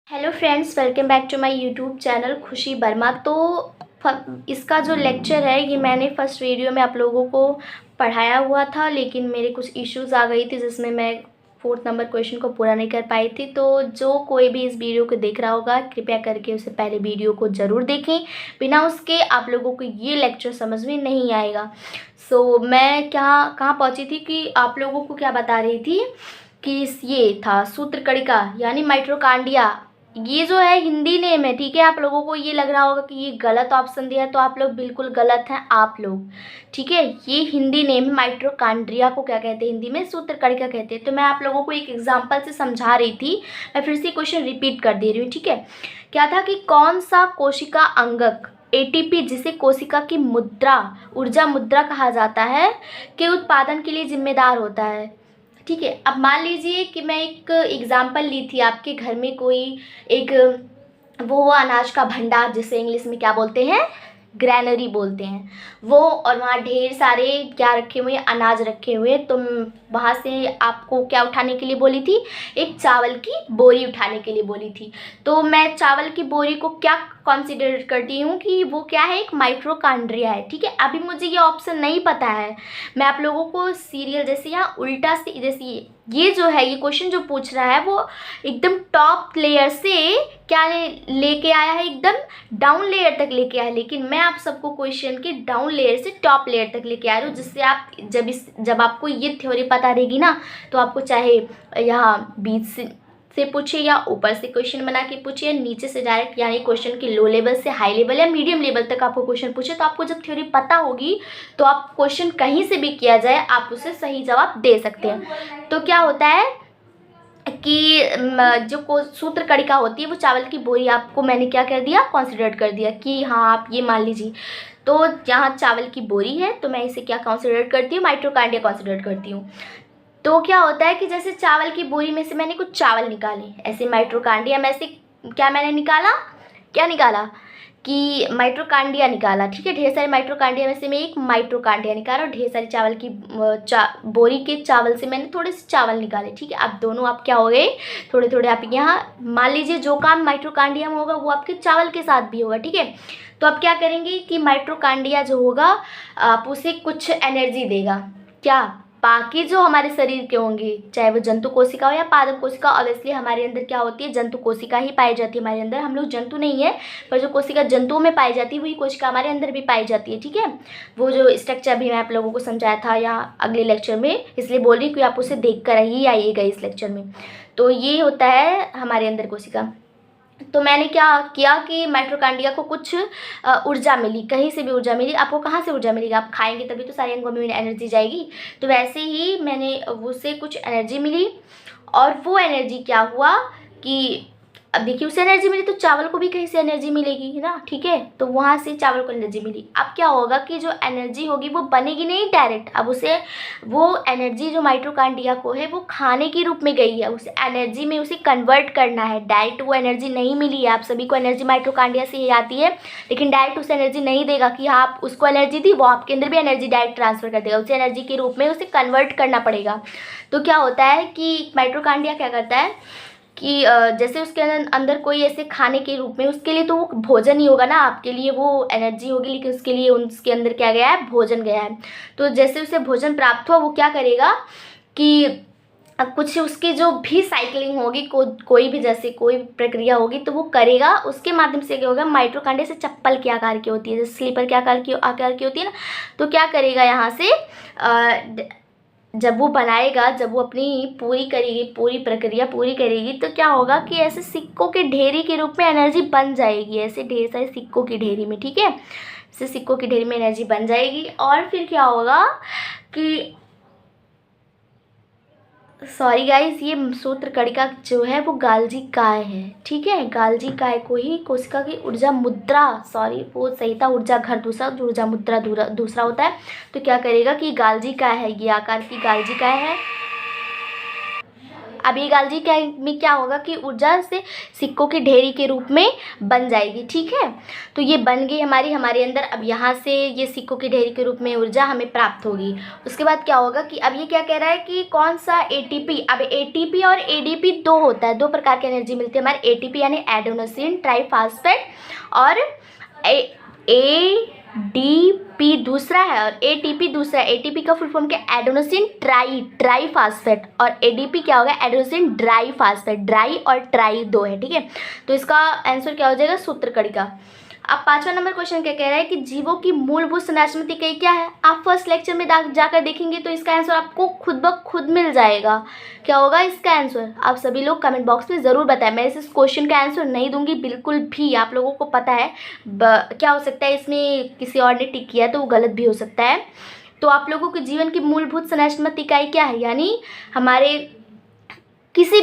Hello friends, welcome back to my YouTube channel Khushi Verma. तो इसका जो लेक्चर है ये मैंने फर्स्ट वीडियो में आप लोगों को पढ़ाया हुआ था, लेकिन मेरे कुछ इश्यूज़ आ गई थी जिसमें मैं 4 नंबर क्वेश्चन को पूरा नहीं कर पाई थी। तो जो कोई भी इस वीडियो को देख रहा होगा कृपया करके उससे पहले वीडियो को ज़रूर देखें, बिना उसके आप लोगों को ये लेक्चर समझ में नहीं आएगा। मैं कहाँ पहुँची थी कि आप लोगों को क्या बता रही थी कि ये था सूत्रकणिका यानी माइटोकॉन्ड्रिया। ये जो है हिंदी नेम है, ठीक है। आप लोगों को ये लग रहा होगा कि ये गलत ऑप्शन दिया है, तो आप लोग बिल्कुल गलत हैं आप लोग, ठीक है। ये हिंदी नेम है। माइटोकॉन्ड्रिया को क्या कहते हैं हिंदी में? सूत्रकणिका कहते हैं। तो मैं आप लोगों को एक एग्जांपल से समझा रही थी, मैं फिर से क्वेश्चन रिपीट कर दे रही हूँ, ठीक है। क्या था कि कौन सा कोशिका अंगक एटीपी, जिसे कोशिका की मुद्रा ऊर्जा मुद्रा कहा जाता है, के उत्पादन के लिए जिम्मेदार होता है, ठीक है। अब मान लीजिए कि मैं एक एग्जांपल ली थी, आपके घर में कोई एक वो अनाज का भंडार, जिसे इंग्लिश में क्या बोलते हैं? ग्रैनरी बोलते हैं वो, और वहाँ ढेर सारे क्या रखे हुए हैं? अनाज रखे हुए हैं। तो वहाँ से आपको क्या उठाने के लिए बोली थी? एक चावल की बोरी उठाने के लिए बोली थी। तो मैं चावल की बोरी को क्या कंसीडर करती हूँ कि वो क्या है? एक माइटोकॉन्ड्रिया है, ठीक है। अभी मुझे ये ऑप्शन नहीं पता है, मैं आप लोगों को सीरियल जैसे यहाँ उल्टा से, जैसे ये जो है ये क्वेश्चन जो पूछ रहा है वो एकदम टॉप लेयर से क्या लेके आया है, एकदम डाउन लेयर तक लेके आया है। लेकिन मैं आप सबको क्वेश्चन के डाउन लेयर से टॉप लेयर तक लेके आ रही हूँ, जिससे आप जब आपको ये थ्योरी पता रहेगी ना, तो आपको चाहे यहाँ बीच से पूछे या ऊपर से क्वेश्चन बना के पूछे या नीचे से डायरेक्ट, यानी क्वेश्चन के लो लेवल से हाई लेवल या मीडियम लेवल तक आपको क्वेश्चन पूछे, तो आपको जब थ्योरी पता होगी तो आप क्वेश्चन कहीं से भी किया जाए आप उसे सही जवाब दे सकते हैं। तो क्या होता है कि जो सूत्रकणिका होती है वो चावल की बोरी, आपको मैंने क्या कर दिया? कंसिडर कर दिया कि हाँ आप ये मान लीजिए। तो यहाँ चावल की बोरी है तो मैं इसे क्या कंसिडर करती हूँ? माइटोकॉन्ड्रिया कंसिडर करती हूँ। तो क्या होता है कि जैसे चावल की बोरी में से मैंने कुछ चावल निकाले, ऐसे माइटोकॉन्ड्रिया में से क्या मैंने निकाला? क्या निकाला कि माइटोकॉन्ड्रिया निकाला, ठीक है। ढेर सारे माइटोकॉन्ड्रिया में से मैं एक माइटोकॉन्ड्रिया निकाला, और ढेर सारी चावल की बोरी के चावल से मैंने थोड़े से चावल निकाले, ठीक है। अब दोनों आप क्या हो गए? थोड़े थोड़े आप यहाँ मान लीजिए जो काम माइटोकॉन्ड्रिया में होगा वो आपके चावल के साथ भी होगा, ठीक है। तो आप क्या करेंगे कि माइटोकॉन्ड्रिया जो होगा आप उसे कुछ एनर्जी देगा, क्या? बाकी जो हमारे शरीर के होंगे, चाहे वो जंतु कोशिका हो या पादप कोशिका, ऑब्वियसली हमारे अंदर क्या होती है? जंतु कोशिका ही पाई जाती है हमारे अंदर। हम लोग जंतु नहीं है, पर जो कोशिका जंतुओं में पाई जाती है वही कोशिका हमारे अंदर भी पाई जाती है, ठीक है। वो जो स्ट्रक्चर भी मैं आप लोगों को समझाया था या अगले लेक्चर में, इसलिए बोल रही हूँ कि आप उसे देख कर ही आइएगा इस लेक्चर में। तो ये होता है हमारे अंदर कोशिका। तो मैंने क्या किया कि माइटोकॉन्ड्रिया को कुछ ऊर्जा मिली, कहीं से भी ऊर्जा मिली। आपको कहाँ से ऊर्जा मिलेगी? आप खाएंगे तभी तो सारे अंगों में एनर्जी जाएगी। तो वैसे ही मैंने उससे कुछ एनर्जी मिली, और वो एनर्जी क्या हुआ कि अब देखिए उसे एनर्जी मिली तो चावल को भी कहीं से एनर्जी मिलेगी, है ना, ठीक है। तो वहाँ से चावल को एनर्जी मिली। अब क्या होगा कि जो एनर्जी होगी वो बनेगी नहीं डायरेक्ट, अब उसे वो एनर्जी जो माइटोकॉन्ड्रिया को है वो खाने के रूप में गई है, उसे एनर्जी में उसे कन्वर्ट करना है। डायरेक्ट वो एनर्जी नहीं मिली है। आप सभी को एनर्जी माइटोकॉन्ड्रिया से ही आती है, लेकिन डायरेक्ट उसे एनर्जी नहीं देगा कि हाँ आप उसको एनर्जी दी, वो आपके अंदर भी एनर्जी डायरेक्ट ट्रांसफर कर देगा। उसे एनर्जी के रूप में उसे कन्वर्ट करना पड़ेगा। तो क्या होता है कि माइटोकॉन्ड्रिया क्या करता है कि जैसे उसके अंदर कोई ऐसे खाने के रूप में, उसके लिए तो वो भोजन ही होगा ना, आपके लिए वो एनर्जी होगी, लेकिन उसके लिए उसके अंदर क्या गया है? भोजन गया है। तो जैसे उसे भोजन प्राप्त हुआ वो क्या करेगा कि कुछ उसकी जो भी साइकिलिंग होगी, कोई भी जैसे कोई प्रक्रिया होगी तो वो करेगा। उसके माध्यम से क्या होगा? माइटोकॉन्ड्रिया से चप्पल के आकार की होती है, जैसे स्लीपर के आकार की होती है ना। तो क्या करेगा यहाँ से जब वो बनाएगा, जब वो अपनी पूरी प्रक्रिया पूरी करेगी, तो क्या होगा कि ऐसे सिक्कों के ढेरी के रूप में एनर्जी बन जाएगी, ऐसे ढेर सारे सिक्कों की ढेरी में, ठीक है। ऐसे सिक्कों की ढेरी में एनर्जी बन जाएगी, और फिर क्या होगा कि सॉरी गाइस, ये सूत्रकणिका जो है वो गाल्जी काय है, ठीक है। गाल्जी काय को ही कोशिका की ऊर्जा मुद्रा, सॉरी वो सही था ऊर्जा घर दूसरा, ऊर्जा मुद्रा दूसरा होता है। तो क्या करेगा कि गाल्जी काय है, ये आकार की गाल्जी काय है। अब ये गालजी क्या में क्या होगा कि ऊर्जा से सिक्कों की ढेरी के रूप में बन जाएगी। ठीक है, तो ये बन गई हमारे अंदर। अब यहाँ से ये सिक्कों की ढेरी के रूप में ऊर्जा हमें प्राप्त होगी। उसके बाद क्या होगा कि अब ये क्या कह रहा है कि कौन सा एटीपी, अब एटीपी और एडीपी दो होता है, दो प्रकार की एनर्जी मिलती है हमारे। एटीपी यानी एडेनोसिन ट्राइफॉस्फेट और एडीपी दूसरा है और एटीपी दूसरा है। एटीपी का फुल फॉर्म क्या, एडेनोसिन ट्राइफॉस्फेट, और एडीपी क्या होगा, एडेनोसिन डाइफॉस्फेट। ड्राई और ट्राई दो है। ठीक है, तो इसका आंसर क्या हो जाएगा, सूत्रकणिका। अब 5वां नंबर क्वेश्चन क्या कह रहा है कि जीवों की मूलभूत संरचना इकाई क्या है। आप फर्स्ट लेक्चर में जाकर देखेंगे तो इसका आंसर आपको खुद ब खुद मिल जाएगा। क्या होगा इसका आंसर, आप सभी लोग कमेंट बॉक्स में ज़रूर बताएं। मैं इस क्वेश्चन का आंसर नहीं दूंगी बिल्कुल भी, आप लोगों को पता है क्या हो सकता है, इसमें किसी और ने टिक किया तो वो गलत भी हो सकता है। तो आप लोगों के जीवन की मूलभूत संरचना इकाई क्या है, यानी हमारे किसी